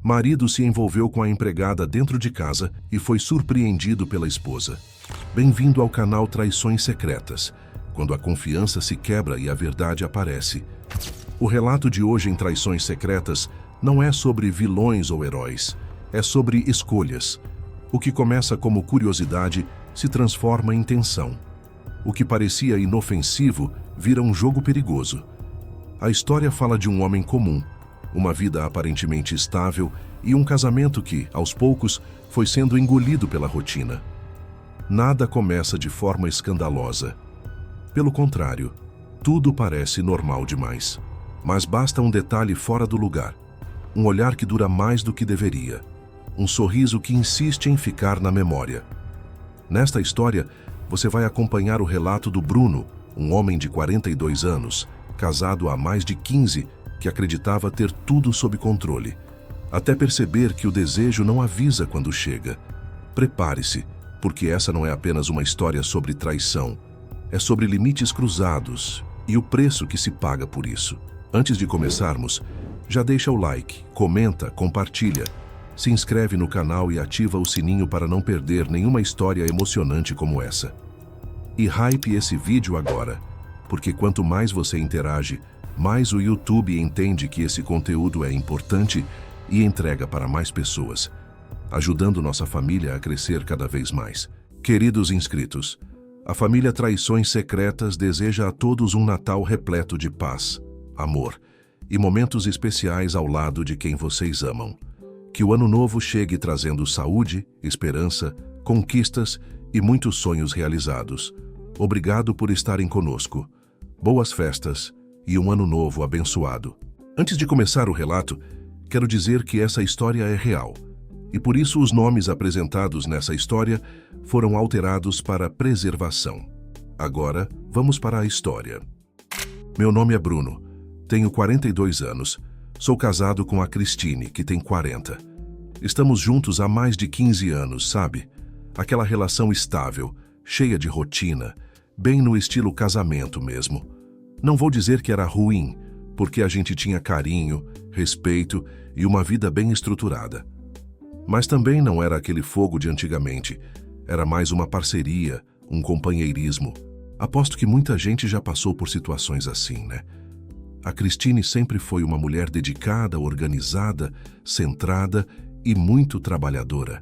Marido se envolveu com a empregada dentro de casa e foi surpreendido pela esposa. Bem-vindo ao canal Traições Secretas, quando a confiança se quebra e a verdade aparece. O relato de hoje em Traições Secretas não é sobre vilões ou heróis, é sobre escolhas. O que começa como curiosidade se transforma em tensão. O que parecia inofensivo vira um jogo perigoso. A história fala de um homem comum, uma vida aparentemente estável e um casamento que, aos poucos, foi sendo engolido pela rotina. Nada começa de forma escandalosa. Pelo contrário, tudo parece normal demais. Mas basta um detalhe fora do lugar. Um olhar que dura mais do que deveria. Um sorriso que insiste em ficar na memória. Nesta história, você vai acompanhar o relato do Bruno, um homem de 42 anos, casado há mais de 15, que acreditava ter tudo sob controle, até perceber que o desejo não avisa quando chega. Prepare-se, porque essa não é apenas uma história sobre traição, é sobre limites cruzados e o preço que se paga por isso. Antes de começarmos, já deixa o like, comenta, compartilha, se inscreve no canal e ativa o sininho para não perder nenhuma história emocionante como essa. E hype esse vídeo agora, porque quanto mais você interage, mais o YouTube entende que esse conteúdo é importante e entrega para mais pessoas, ajudando nossa família a crescer cada vez mais. Queridos inscritos, a família Traições Secretas deseja a todos um Natal repleto de paz, amor e momentos especiais ao lado de quem vocês amam. Que o ano novo chegue trazendo saúde, esperança, conquistas e muitos sonhos realizados. Obrigado por estarem conosco. Boas festas e um ano novo abençoado. Antes de começar o relato, quero dizer que essa história é real, e por isso os nomes apresentados nessa história foram alterados para preservação. Agora, vamos para a história. Meu nome é Bruno, tenho 42 anos, sou casado com a Cristine, que tem 40. Estamos juntos há mais de 15 anos, sabe? Aquela relação estável, cheia de rotina, bem no estilo casamento mesmo. Não vou dizer que era ruim, porque a gente tinha carinho, respeito e uma vida bem estruturada. Mas também não era aquele fogo de antigamente, era mais uma parceria, um companheirismo. Aposto que muita gente já passou por situações assim, né? A Cristine sempre foi uma mulher dedicada, organizada, centrada e muito trabalhadora.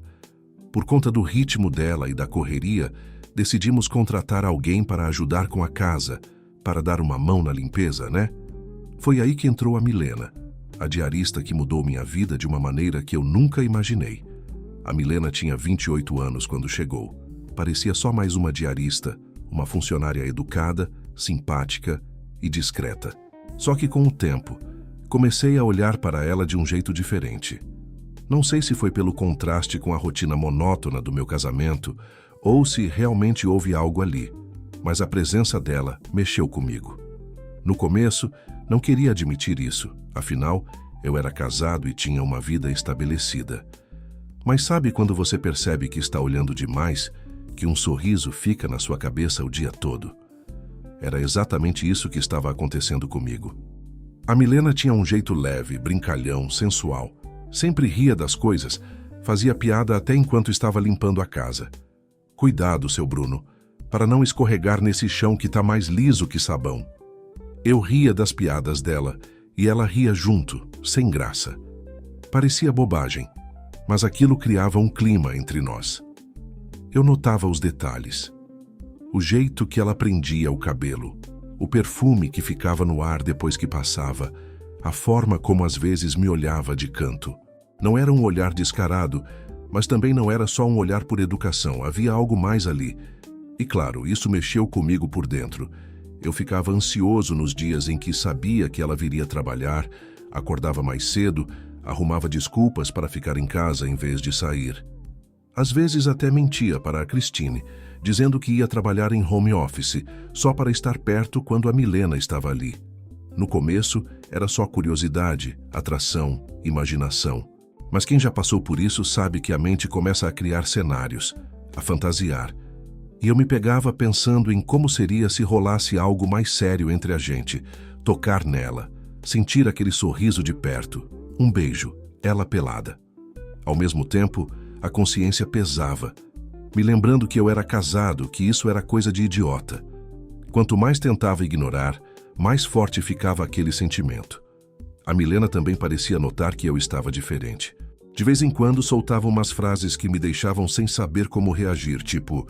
Por conta do ritmo dela e da correria, decidimos contratar alguém para ajudar com a casa, para dar uma mão na limpeza, né? Foi aí que entrou a Milena, a diarista que mudou minha vida de uma maneira que eu nunca imaginei. A Milena tinha 28 anos quando chegou. Parecia só mais uma diarista, uma funcionária educada, simpática e discreta. Só que com o tempo, comecei a olhar para ela de um jeito diferente. Não sei se foi pelo contraste com a rotina monótona do meu casamento ou se realmente houve algo ali, mas a presença dela mexeu comigo. No começo, não queria admitir isso, afinal, eu era casado e tinha uma vida estabelecida. Mas sabe quando você percebe que está olhando demais, que um sorriso fica na sua cabeça o dia todo? Era exatamente isso que estava acontecendo comigo. A Milena tinha um jeito leve, brincalhão, sensual. Sempre ria das coisas, fazia piada até enquanto estava limpando a casa. Cuidado, seu Bruno, para não escorregar nesse chão que tá mais liso que sabão. Eu ria das piadas dela e ela ria junto, sem graça. Parecia bobagem, mas aquilo criava um clima entre nós. Eu notava os detalhes. O jeito que ela prendia o cabelo, o perfume que ficava no ar depois que passava, a forma como às vezes me olhava de canto. Não era um olhar descarado, mas também não era só um olhar por educação, havia algo mais ali. E claro, isso mexeu comigo por dentro. Eu ficava ansioso nos dias em que sabia que ela viria trabalhar, acordava mais cedo, arrumava desculpas para ficar em casa em vez de sair. Às vezes até mentia para a Cristine, dizendo que ia trabalhar em home office, só para estar perto quando a Milena estava ali. No começo, era só curiosidade, atração, imaginação. Mas quem já passou por isso sabe que a mente começa a criar cenários, a fantasiar. E eu me pegava pensando em como seria se rolasse algo mais sério entre a gente, tocar nela, sentir aquele sorriso de perto, um beijo, ela pelada. Ao mesmo tempo, a consciência pesava, me lembrando que eu era casado, que isso era coisa de idiota. Quanto mais tentava ignorar, mais forte ficava aquele sentimento. A Milena também parecia notar que eu estava diferente. De vez em quando soltava umas frases que me deixavam sem saber como reagir, tipo: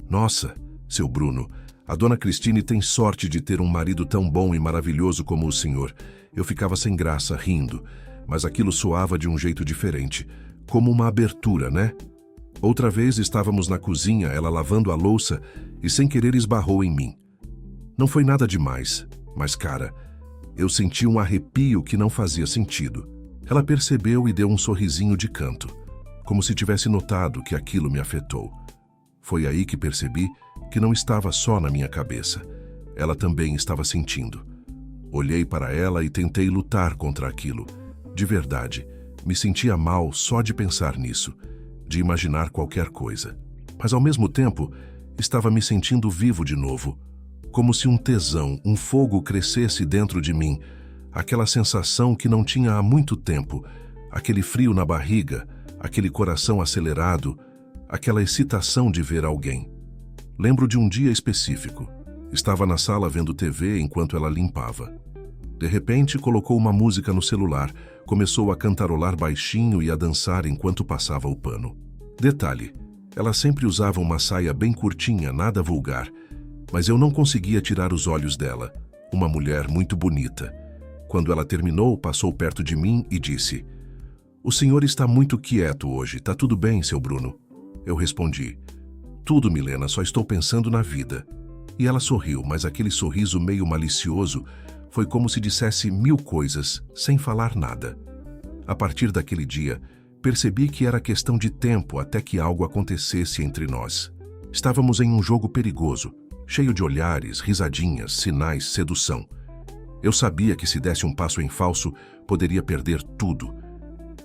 "Nossa, seu Bruno, a dona Cristine tem sorte de ter um marido tão bom e maravilhoso como o senhor." Eu ficava sem graça, rindo, mas aquilo soava de um jeito diferente, como uma abertura, né? Outra vez estávamos na cozinha, ela lavando a louça e sem querer esbarrou em mim. Não foi nada demais, mas, cara, eu senti um arrepio que não fazia sentido. Ela percebeu e deu um sorrisinho de canto, como se tivesse notado que aquilo me afetou. Foi aí que percebi que não estava só na minha cabeça. Ela também estava sentindo. Olhei para ela e tentei lutar contra aquilo. De verdade, me sentia mal só de pensar nisso, de imaginar qualquer coisa. Mas ao mesmo tempo, estava me sentindo vivo de novo, como se um tesão, um fogo crescesse dentro de mim, aquela sensação que não tinha há muito tempo, aquele frio na barriga, aquele coração acelerado, aquela excitação de ver alguém. Lembro de um dia específico. Estava na sala vendo TV enquanto ela limpava. De repente, colocou uma música no celular, começou a cantarolar baixinho e a dançar enquanto passava o pano. Detalhe, ela sempre usava uma saia bem curtinha, nada vulgar, mas eu não conseguia tirar os olhos dela. Uma mulher muito bonita. Quando ela terminou, passou perto de mim e disse: "O senhor está muito quieto hoje, tá tudo bem, seu Bruno?" Eu respondi: "Tudo, Milena, só estou pensando na vida." E ela sorriu, mas aquele sorriso meio malicioso foi como se dissesse 1000 coisas, sem falar nada. A partir daquele dia, percebi que era questão de tempo até que algo acontecesse entre nós. Estávamos em um jogo perigoso, cheio de olhares, risadinhas, sinais, sedução. Eu sabia que se desse um passo em falso, poderia perder tudo.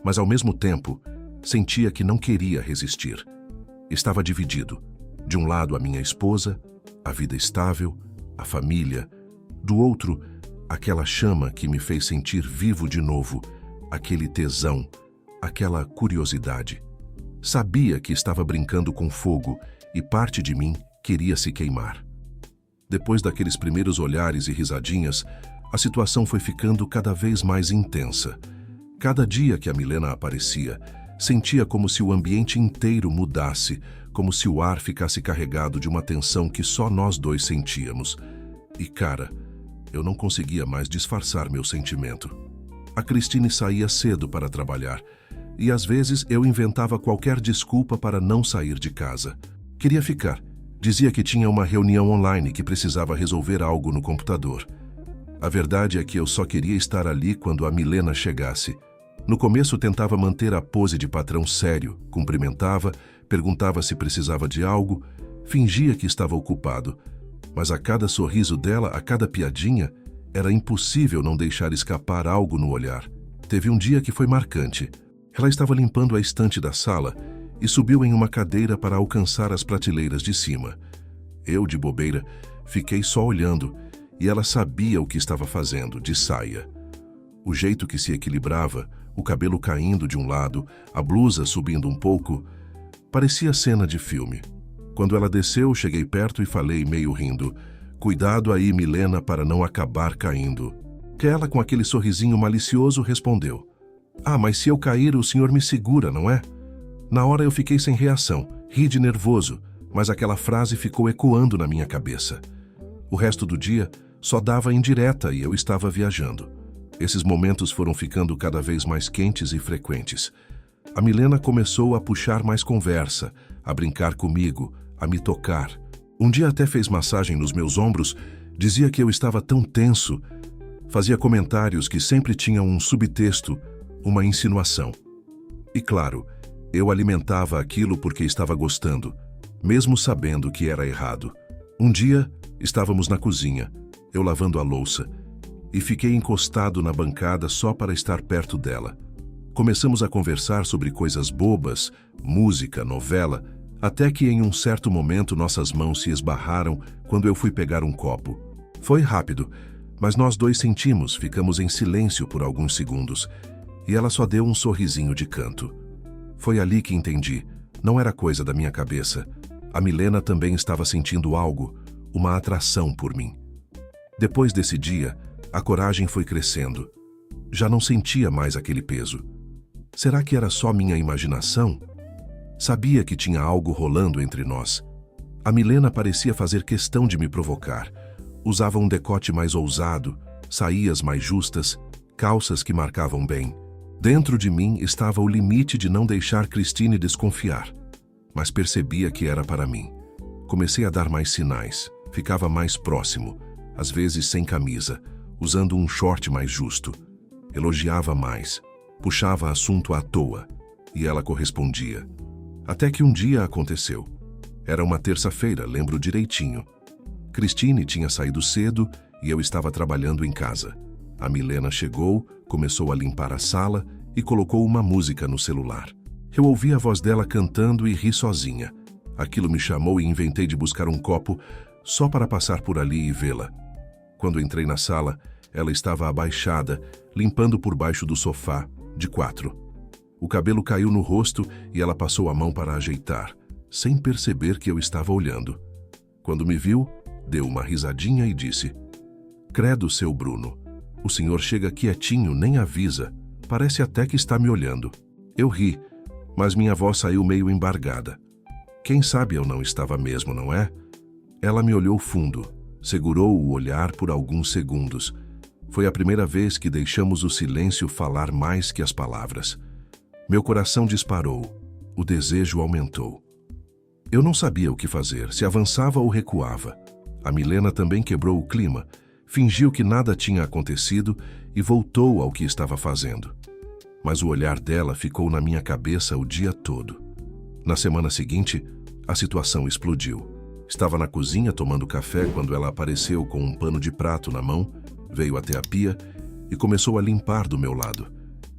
Mas ao mesmo tempo, sentia que não queria resistir. Estava dividido. De um lado, a minha esposa, a vida estável, a família. Do outro, aquela chama que me fez sentir vivo de novo, aquele tesão, aquela curiosidade. Sabia que estava brincando com fogo e parte de mim queria se queimar. Depois daqueles primeiros olhares e risadinhas, a situação foi ficando cada vez mais intensa. Cada dia que a Milena aparecia, sentia como se o ambiente inteiro mudasse, como se o ar ficasse carregado de uma tensão que só nós dois sentíamos. E, cara, eu não conseguia mais disfarçar meu sentimento. A Cristine saía cedo para trabalhar, e às vezes eu inventava qualquer desculpa para não sair de casa. Queria ficar. Dizia que tinha uma reunião online que precisava resolver algo no computador. A verdade é que eu só queria estar ali quando a Milena chegasse. No começo tentava manter a pose de patrão sério, cumprimentava, perguntava se precisava de algo, fingia que estava ocupado. Mas a cada sorriso dela, a cada piadinha, era impossível não deixar escapar algo no olhar. Teve um dia que foi marcante. Ela estava limpando a estante da sala e subiu em uma cadeira para alcançar as prateleiras de cima. Eu, de bobeira, fiquei só olhando e ela sabia o que estava fazendo, de saia. O jeito que se equilibrava, o cabelo caindo de um lado, a blusa subindo um pouco, parecia cena de filme. Quando ela desceu, cheguei perto e falei meio rindo: "Cuidado aí, Milena, para não acabar caindo." Que ela, com aquele sorrisinho malicioso, respondeu: "Ah, mas se eu cair, o senhor me segura, não é?" Na hora eu fiquei sem reação, ri de nervoso, mas aquela frase ficou ecoando na minha cabeça. O resto do dia só dava indireta e eu estava viajando. Esses momentos foram ficando cada vez mais quentes e frequentes. A Milena começou a puxar mais conversa, a brincar comigo, a me tocar. Um dia até fez massagem nos meus ombros, dizia que eu estava tão tenso. Fazia comentários que sempre tinham um subtexto, uma insinuação. E claro, eu alimentava aquilo porque estava gostando, mesmo sabendo que era errado. Um dia, estávamos na cozinha, eu lavando a louça, e fiquei encostado na bancada só para estar perto dela. Começamos a conversar sobre coisas bobas, música, novela, até que em um certo momento nossas mãos se esbarraram quando eu fui pegar um copo. Foi rápido, mas nós dois sentimos, ficamos em silêncio por alguns segundos. e ela só deu um sorrisinho de canto. Foi ali que entendi, não era coisa da minha cabeça. A Milena também estava sentindo algo, uma atração por mim. Depois desse dia, a coragem foi crescendo. Já não sentia mais aquele peso. Será que era só minha imaginação? Sabia que tinha algo rolando entre nós. A Milena parecia fazer questão de me provocar. Usava um decote mais ousado, saías mais justas, calças que marcavam bem. Dentro de mim estava o limite de não deixar Christine desconfiar. Mas percebia que era para mim. Comecei a dar mais sinais, ficava mais próximo, às vezes sem camisa, usando um short mais justo. Elogiava mais, puxava assunto à toa, e ela correspondia. Até que um dia aconteceu. Era uma terça-feira, lembro direitinho. Christine tinha saído cedo e eu estava trabalhando em casa. A Milena chegou, começou a limpar a sala e colocou uma música no celular. Eu ouvi a voz dela cantando e ri sozinha. Aquilo me chamou e inventei de buscar um copo só para passar por ali e vê-la. Quando entrei na sala, ela estava abaixada, limpando por baixo do sofá, de quatro. O cabelo caiu no rosto e ela passou a mão para ajeitar, sem perceber que eu estava olhando. Quando me viu, deu uma risadinha e disse: "Credo, seu Bruno, o senhor chega quietinho, nem avisa, parece até que está me olhando." Eu ri, mas minha voz saiu meio embargada. Quem sabe eu não estava mesmo, não é? Ela me olhou fundo, segurou o olhar por alguns segundos. Foi a primeira vez que deixamos o silêncio falar mais que as palavras. Meu coração disparou, o desejo aumentou. Eu não sabia o que fazer, se avançava ou recuava. A Milena também quebrou o clima, fingiu que nada tinha acontecido e voltou ao que estava fazendo. Mas o olhar dela ficou na minha cabeça o dia todo. Na semana seguinte, a situação explodiu. Estava na cozinha tomando café quando ela apareceu com um pano de prato na mão, veio até a pia e começou a limpar do meu lado.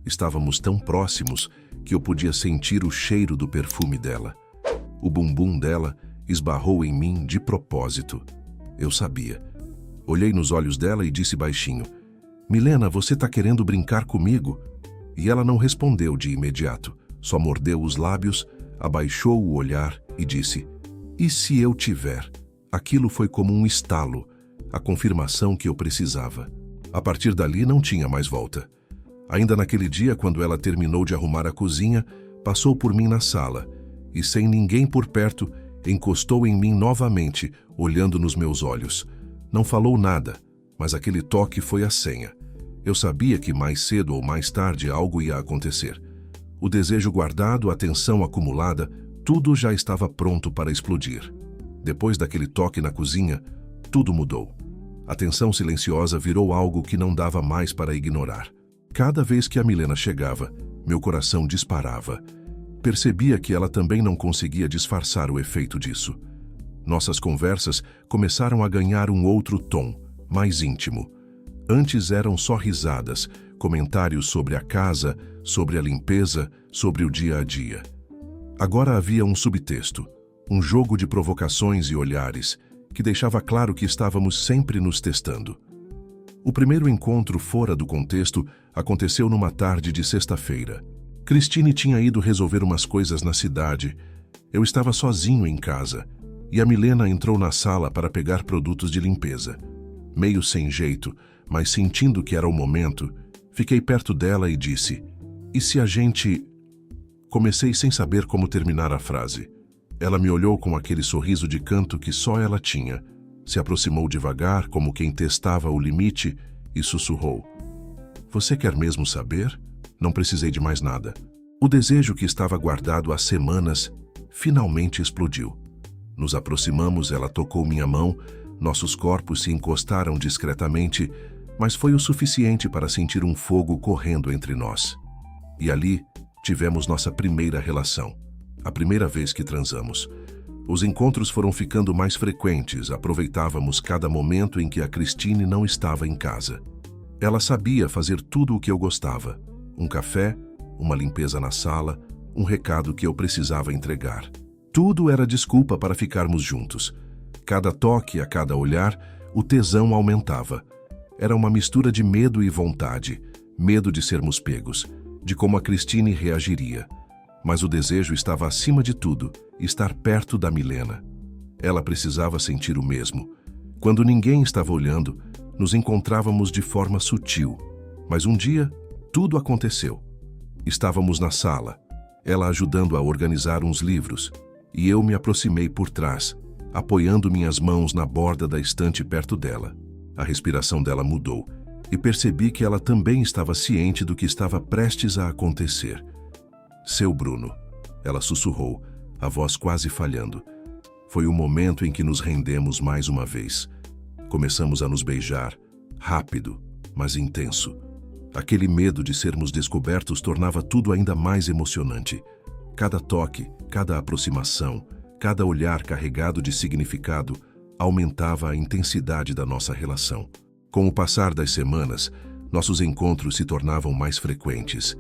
Estávamos tão próximos que eu podia sentir o cheiro do perfume dela. O bumbum dela esbarrou em mim de propósito. Eu sabia. Olhei nos olhos dela e disse baixinho: "Milena, você tá querendo brincar comigo?" E ela não respondeu de imediato, só mordeu os lábios, abaixou o olhar e disse: "E se eu tiver?" Aquilo foi como um estalo, a confirmação que eu precisava. A partir dali não tinha mais volta. Ainda naquele dia, quando ela terminou de arrumar a cozinha, passou por mim na sala e, sem ninguém por perto, encostou em mim novamente, olhando nos meus olhos. Não falou nada, mas aquele toque foi a senha. Eu sabia que mais cedo ou mais tarde algo ia acontecer. O desejo guardado, a tensão acumulada, tudo já estava pronto para explodir. Depois daquele toque na cozinha, tudo mudou. A tensão silenciosa virou algo que não dava mais para ignorar. Cada vez que a Milena chegava, meu coração disparava. Percebia que ela também não conseguia disfarçar o efeito disso. Nossas conversas começaram a ganhar um outro tom, mais íntimo. Antes eram só risadas, comentários sobre a casa, sobre a limpeza, sobre o dia a dia. Agora havia um subtexto, um jogo de provocações e olhares, que deixava claro que estávamos sempre nos testando. O primeiro encontro fora do contexto aconteceu numa tarde de sexta-feira. Christine tinha ido resolver umas coisas na cidade. Eu estava sozinho em casa, e a Milena entrou na sala para pegar produtos de limpeza. Meio sem jeito, mas sentindo que era o momento, fiquei perto dela e disse: "E se a gente..." Comecei sem saber como terminar a frase. Ela me olhou com aquele sorriso de canto que só ela tinha, se aproximou devagar, como quem testava o limite, e sussurrou: "Você quer mesmo saber?" Não precisei de mais nada. O desejo que estava guardado há semanas finalmente explodiu. Nos aproximamos, ela tocou minha mão, nossos corpos se encostaram discretamente, mas foi o suficiente para sentir um fogo correndo entre nós. E ali tivemos nossa primeira relação, a primeira vez que transamos. Os encontros foram ficando mais frequentes, aproveitávamos cada momento em que a Christine não estava em casa. Ela sabia fazer tudo o que eu gostava: um café, uma limpeza na sala, um recado que eu precisava entregar. Tudo era desculpa para ficarmos juntos. Cada toque, a cada olhar, o tesão aumentava. Era uma mistura de medo e vontade, medo de sermos pegos, de como a Cristine reagiria. Mas o desejo estava acima de tudo, estar perto da Milena. Ela precisava sentir o mesmo. Quando ninguém estava olhando, nos encontrávamos de forma sutil. Mas um dia, tudo aconteceu. Estávamos na sala, ela ajudando a organizar uns livros, e eu me aproximei por trás, apoiando minhas mãos na borda da estante perto dela. A respiração dela mudou, e percebi que ela também estava ciente do que estava prestes a acontecer. Seu Bruno, ela sussurrou, a voz quase falhando. Foi o momento em que nos rendemos mais uma vez. Começamos a nos beijar, rápido, mas intenso. Aquele medo de sermos descobertos tornava tudo ainda mais emocionante. Cada toque, cada aproximação, cada olhar carregado de significado aumentava a intensidade da nossa relação. Com o passar das semanas, nossos encontros se tornavam mais frequentes.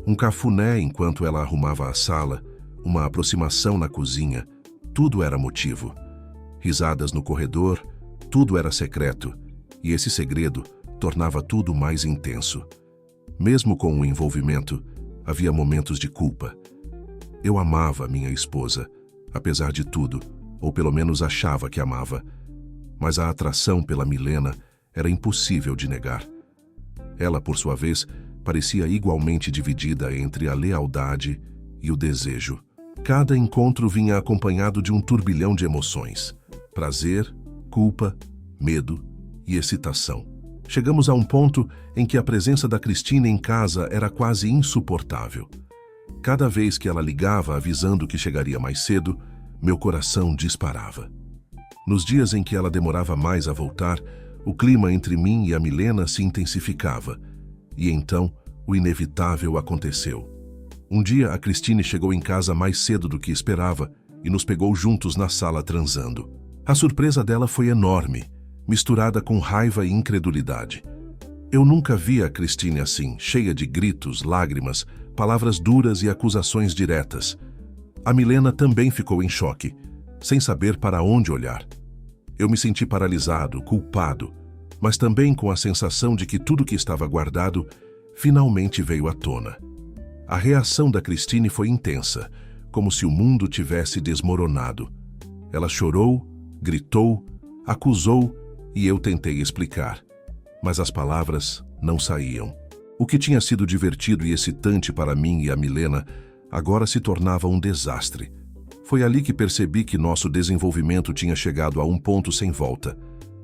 Um cafuné enquanto ela arrumava a sala, uma aproximação na cozinha, tudo era motivo. Risadas no corredor, tudo era secreto, e esse segredo tornava tudo mais intenso. Mesmo com o envolvimento, havia momentos de culpa. Eu amava minha esposa, apesar de tudo, ou pelo menos achava que amava. Mas a atração pela Milena era impossível de negar. Ela, por sua vez, parecia igualmente dividida entre a lealdade e o desejo. Cada encontro vinha acompanhado de um turbilhão de emoções: prazer, culpa, medo e excitação. Chegamos a um ponto em que a presença da Cristine em casa era quase insuportável. Cada vez que ela ligava avisando que chegaria mais cedo, meu coração disparava. Nos dias em que ela demorava mais a voltar, o clima entre mim e a Milena se intensificava. E então, o inevitável aconteceu. Um dia, a Cristine chegou em casa mais cedo do que esperava e nos pegou juntos na sala transando. A surpresa dela foi enorme, misturada com raiva e incredulidade. Eu nunca vi a Cristine assim, cheia de gritos, lágrimas, palavras duras e acusações diretas. A Milena também ficou em choque, sem saber para onde olhar. Eu me senti paralisado, culpado, mas também com a sensação de que tudo que estava guardado finalmente veio à tona. A reação da Cristine foi intensa, como se o mundo tivesse desmoronado. Ela chorou, gritou, acusou e eu tentei explicar. Mas as palavras não saíam. O que tinha sido divertido e excitante para mim e a Milena agora se tornava um desastre. Foi ali que percebi que nosso desenvolvimento tinha chegado a um ponto sem volta.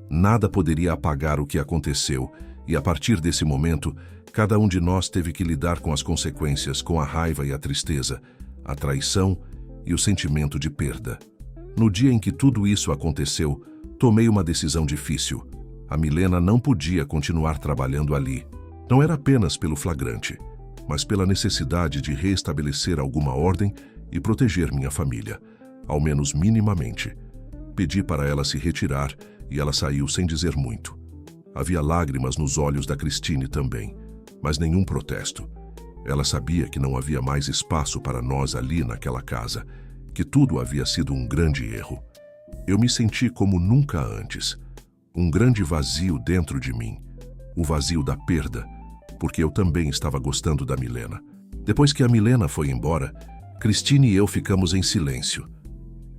Nada poderia apagar o que aconteceu, e a partir desse momento, cada um de nós teve que lidar com as consequências, com a raiva e a tristeza, a traição e o sentimento de perda. No dia em que tudo isso aconteceu, tomei uma decisão difícil. A Milena não podia continuar trabalhando ali. Não era apenas pelo flagrante, mas pela necessidade de reestabelecer alguma ordem e proteger minha família, ao menos minimamente. Pedi para ela se retirar e ela saiu sem dizer muito. Havia lágrimas nos olhos da Cristine também, mas nenhum protesto. Ela sabia que não havia mais espaço para nós ali naquela casa, que tudo havia sido um grande erro. Eu me senti como nunca antes. Um grande vazio dentro de mim. O vazio da perda, porque eu também estava gostando da Milena. Depois que a Milena foi embora, Cristine e eu ficamos em silêncio.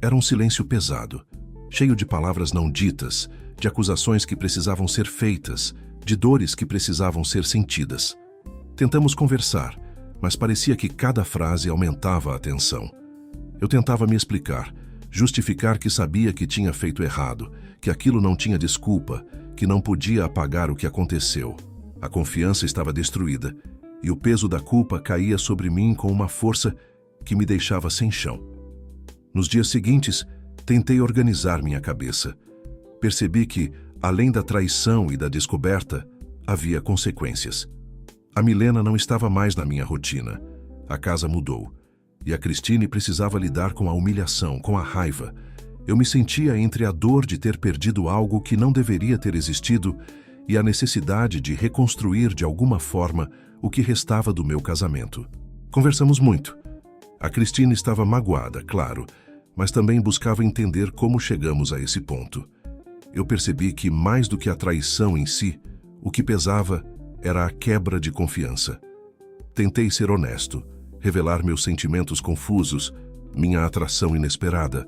Era um silêncio pesado, cheio de palavras não ditas, de acusações que precisavam ser feitas, de dores que precisavam ser sentidas. Tentamos conversar, mas parecia que cada frase aumentava a tensão. Eu tentava me explicar, justificar que sabia que tinha feito errado, que aquilo não tinha desculpa, que não podia apagar o que aconteceu. A confiança estava destruída, e o peso da culpa caía sobre mim com uma força que me deixava sem chão. Nos dias seguintes, tentei organizar minha cabeça. Percebi que, além da traição e da descoberta, havia consequências. A Milena não estava mais na minha rotina. A casa mudou. E a Cristine precisava lidar com a humilhação, com a raiva. Eu me sentia entre a dor de ter perdido algo que não deveria ter existido e a necessidade de reconstruir de alguma forma o que restava do meu casamento. Conversamos muito. A Cristine estava magoada, claro, mas também buscava entender como chegamos a esse ponto. Eu percebi que, mais do que a traição em si, o que pesava era a quebra de confiança. Tentei ser honesto, revelar meus sentimentos confusos, minha atração inesperada,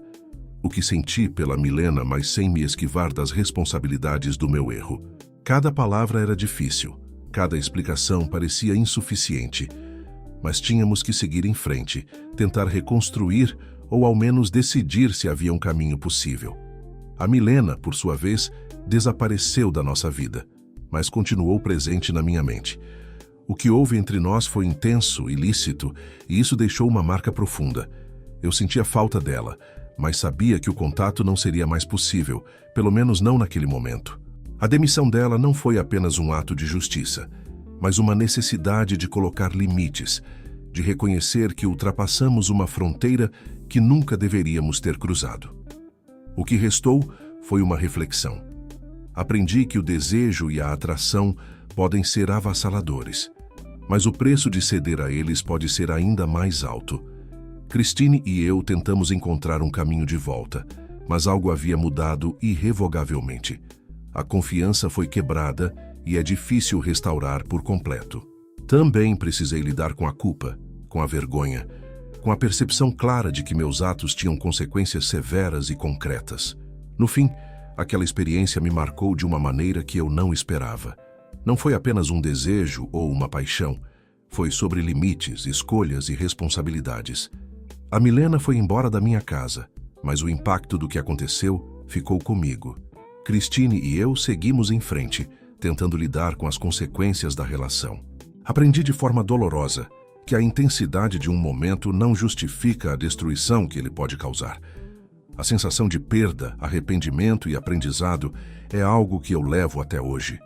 o que senti pela Milena, mas sem me esquivar das responsabilidades do meu erro. Cada palavra era difícil, cada explicação parecia insuficiente, mas tínhamos que seguir em frente, tentar reconstruir ou ao menos decidir se havia um caminho possível. A Milena, por sua vez, desapareceu da nossa vida, mas continuou presente na minha mente. O que houve entre nós foi intenso, ilícito, e isso deixou uma marca profunda. Eu sentia falta dela, mas sabia que o contato não seria mais possível, pelo menos não naquele momento. A demissão dela não foi apenas um ato de justiça, mas uma necessidade de colocar limites, de reconhecer que ultrapassamos uma fronteira que nunca deveríamos ter cruzado. O que restou foi uma reflexão. Aprendi que o desejo e a atração podem ser avassaladores, mas o preço de ceder a eles pode ser ainda mais alto. Christine e eu tentamos encontrar um caminho de volta, mas algo havia mudado irrevogavelmente. A confiança foi quebrada e é difícil restaurar por completo. Também precisei lidar com a culpa, com a vergonha, com a percepção clara de que meus atos tinham consequências severas e concretas. No fim, aquela experiência me marcou de uma maneira que eu não esperava. Não foi apenas um desejo ou uma paixão, foi sobre limites, escolhas e responsabilidades. A Milena foi embora da minha casa, mas o impacto do que aconteceu ficou comigo. Christine e eu seguimos em frente, tentando lidar com as consequências da relação. Aprendi de forma dolorosa que a intensidade de um momento não justifica a destruição que ele pode causar. A sensação de perda, arrependimento e aprendizado é algo que eu levo até hoje.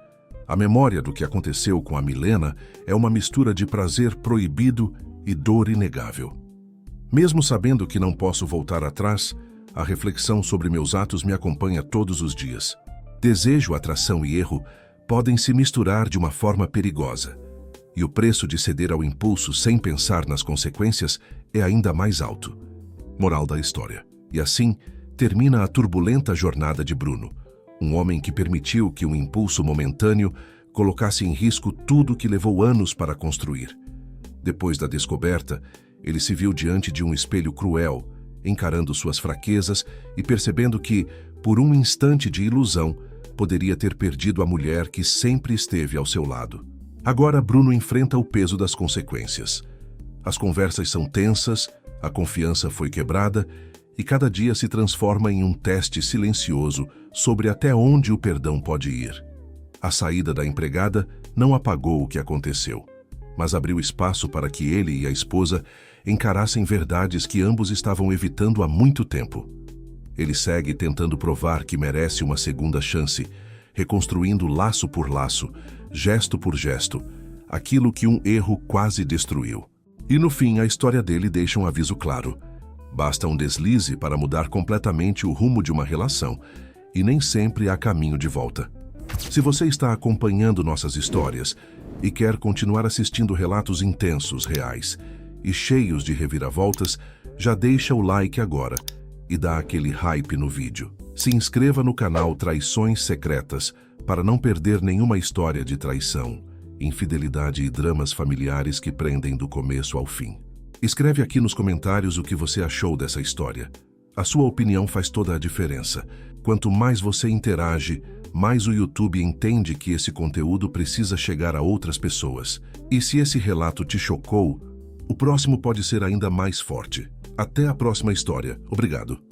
A memória do que aconteceu com a Milena é uma mistura de prazer proibido e dor inegável. Mesmo sabendo que não posso voltar atrás, a reflexão sobre meus atos me acompanha todos os dias. Desejo, atração e erro podem se misturar de uma forma perigosa, e o preço de ceder ao impulso sem pensar nas consequências é ainda mais alto. Moral da história. E assim, termina a turbulenta jornada de Bruno, um homem que permitiu que um impulso momentâneo colocasse em risco tudo que levou anos para construir. Depois da descoberta, ele se viu diante de um espelho cruel, encarando suas fraquezas e percebendo que, por um instante de ilusão, poderia ter perdido a mulher que sempre esteve ao seu lado. Agora Bruno enfrenta o peso das consequências. As conversas são tensas, a confiança foi quebrada e cada dia se transforma em um teste silencioso sobre até onde o perdão pode ir. A saída da empregada não apagou o que aconteceu, mas abriu espaço para que ele e a esposa encarassem verdades que ambos estavam evitando há muito tempo. Ele segue tentando provar que merece uma segunda chance, reconstruindo laço por laço, gesto por gesto, aquilo que um erro quase destruiu. E no fim, a história dele deixa um aviso claro. Basta um deslize para mudar completamente o rumo de uma relação, e nem sempre há caminho de volta. Se você está acompanhando nossas histórias e quer continuar assistindo relatos intensos, reais e cheios de reviravoltas, já deixa o like agora e dá aquele hype no vídeo. Se inscreva no canal Traições Secretas para não perder nenhuma história de traição, infidelidade e dramas familiares que prendem do começo ao fim. Escreve aqui nos comentários o que você achou dessa história. A sua opinião faz toda a diferença. Quanto mais você interage, mais o YouTube entende que esse conteúdo precisa chegar a outras pessoas. E se esse relato te chocou, o próximo pode ser ainda mais forte. Até a próxima história. Obrigado.